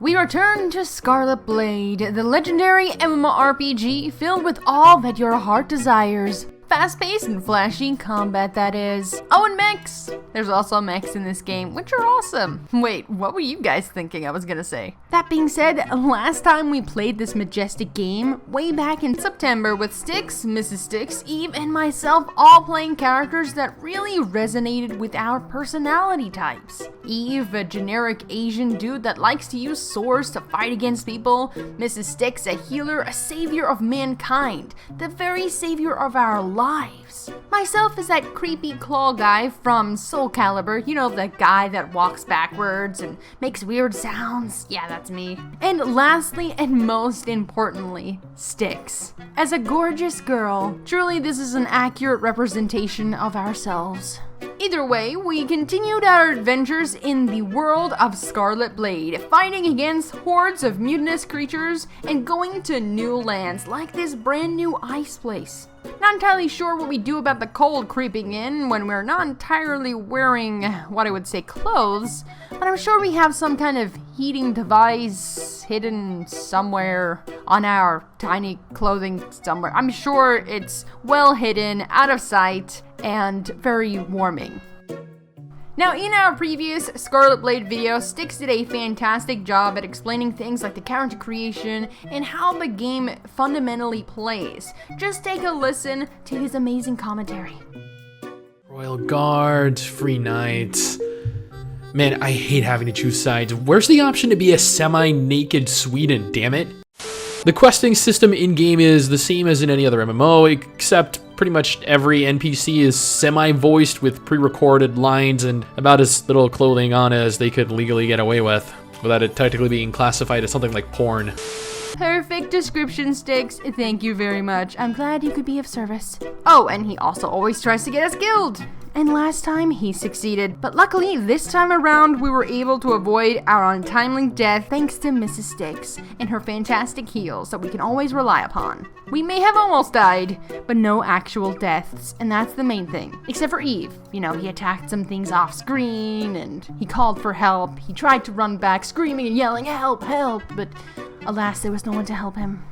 We return to Scarlet Blade, the legendary MMORPG filled with all that your heart desires. Fast-paced and flashy combat, that is. Oh, and mechs! There's also mechs in this game, which are awesome. Wait, what were you guys thinking I was gonna say? That being said, last time we played this majestic game, way back in September with Stix, Mrs. Stix, Eve, and myself all playing characters that really resonated with our personality types. Eve, a generic Asian dude that likes to use swords to fight against people. Mrs. Stix, a healer, a savior of mankind, the very savior of our lives. Myself is that creepy claw guy from Soul Calibur, you know, the guy that walks backwards and makes weird sounds. Yeah, that's me. And lastly and most importantly, Stix. As a gorgeous girl, truly this is an accurate representation of ourselves. Either way, we continued our adventures in the world of Scarlet Blade, fighting against hordes of mutinous creatures and going to new lands like this brand new ice place. Not entirely sure what we do about the cold creeping in when we're not entirely wearing what I would say clothes, but I'm sure we have some kind of heating device hidden somewhere on our tiny clothing somewhere. I'm sure it's well hidden, out of sight, and very warming. Now, in our previous Scarlet Blade video, Stix did a fantastic job at explaining things like the character creation and how the game fundamentally plays. Just take a listen to his amazing commentary. Royal Guard, Free Knight. Man, I hate having to choose sides. Where's the option to be a semi-naked Sweden, damn it? The questing system in-game is the same as in any other MMO, except pretty much every NPC is semi-voiced with pre-recorded lines and about as little clothing on as they could legally get away with, without it technically being classified as something like porn. Perfect description, Stix. Thank you very much. I'm glad you could be of service. Oh, and he also always tries to get us killed. And last time, he succeeded. But luckily, this time around, we were able to avoid our untimely death thanks to Mrs. Stix and her fantastic heals that we can always rely upon. We may have almost died, but no actual deaths, and that's the main thing. Except for Eve. You know, he attacked some things off screen, and he called for help. He tried to run back, screaming and yelling, "Help, help!" But alas, there was no one to help him.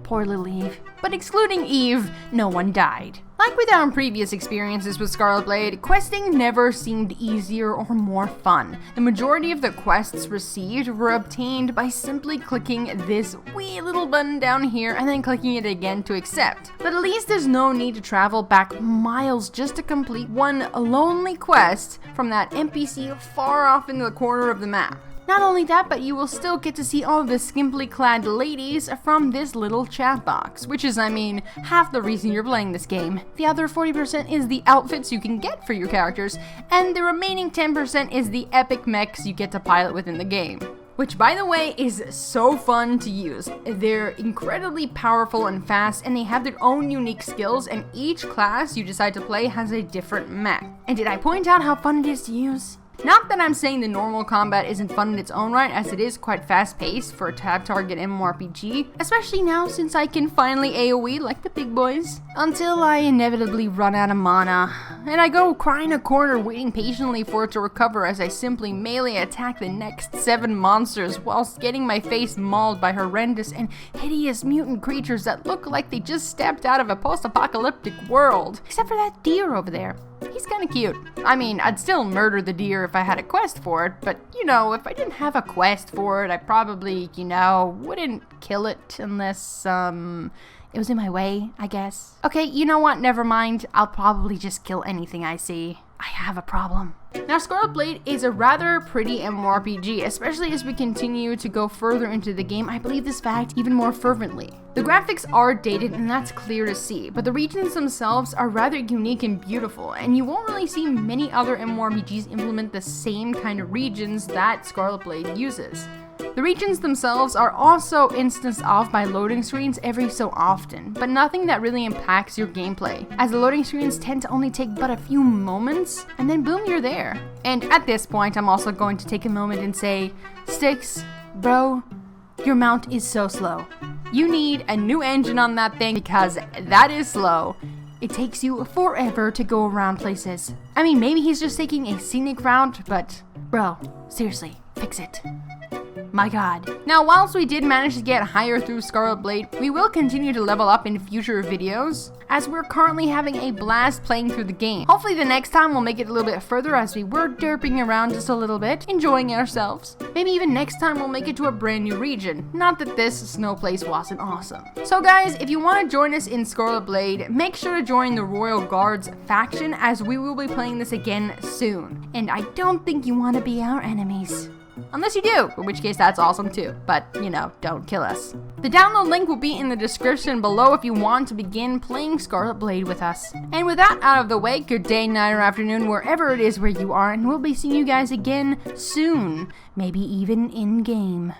Poor little Eve. But excluding Eve, no one died. Like with our previous experiences with Scarlet Blade, questing never seemed easier or more fun. The majority of the quests received were obtained by simply clicking this wee little button down here and then clicking it again to accept. But at least there's no need to travel back miles just to complete one lonely quest from that NPC far off in the corner of the map. Not only that, but you will still get to see all of the skimpily clad ladies from this little chat box, which is, I mean, half the reason you're playing this game. The other 40% is the outfits you can get for your characters, and the remaining 10% is the epic mechs you get to pilot within the game. Which, by the way, is so fun to use. They're incredibly powerful and fast, and they have their own unique skills, and each class you decide to play has a different mech. And did I point out how fun it is to use? Not that I'm saying the normal combat isn't fun in its own right, as it is quite fast-paced for a tab target MMORPG, especially now since I can finally AoE like the big boys. Until I inevitably run out of mana, and I go cry in a corner waiting patiently for it to recover as I simply melee attack the next 7 monsters whilst getting my face mauled by horrendous and hideous mutant creatures that look like they just stepped out of a post-apocalyptic world. Except for that deer over there. He's kinda cute. I mean, I'd still murder the deer if I had a quest for it, but, you know, if I didn't have a quest for it, I probably, you know, wouldn't kill it unless, it was in my way, I guess. Okay, you know what? Never mind. I'll probably just kill anything I see. I have a problem. Now, Scarlet Blade is a rather pretty MMORPG, especially as we continue to go further into the game. I believe this fact even more fervently. The graphics are dated, and that's clear to see, but the regions themselves are rather unique and beautiful, and you won't really see many other MMORPGs implement the same kind of regions that Scarlet Blade uses. The regions themselves are also instanced off by loading screens every so often, but nothing that really impacts your gameplay, as the loading screens tend to only take but a few moments, and then boom, you're there. And at this point, I'm also going to take a moment and say, Stix, bro, your mount is so slow. You need a new engine on that thing because that is slow. It takes you forever to go around places. I mean, maybe he's just taking a scenic route, but bro, seriously, fix it. My god. Now, whilst we did manage to get higher through Scarlet Blade, we will continue to level up in future videos, as we're currently having a blast playing through the game. Hopefully the next time we'll make it a little bit further, as we were derping around just a little bit, enjoying ourselves. Maybe even next time we'll make it to a brand new region. Not that this snow place wasn't awesome. So guys, if you want to join us in Scarlet Blade, make sure to join the Royal Guards faction, as we will be playing this again soon. And I don't think you want to be our enemies. Unless you do, in which case that's awesome too, but, you know, don't kill us. The download link will be in the description below if you want to begin playing Scarlet Blade with us. And with that out of the way, good day, night, or afternoon, wherever it is where you are, and we'll be seeing you guys again soon, maybe even in-game.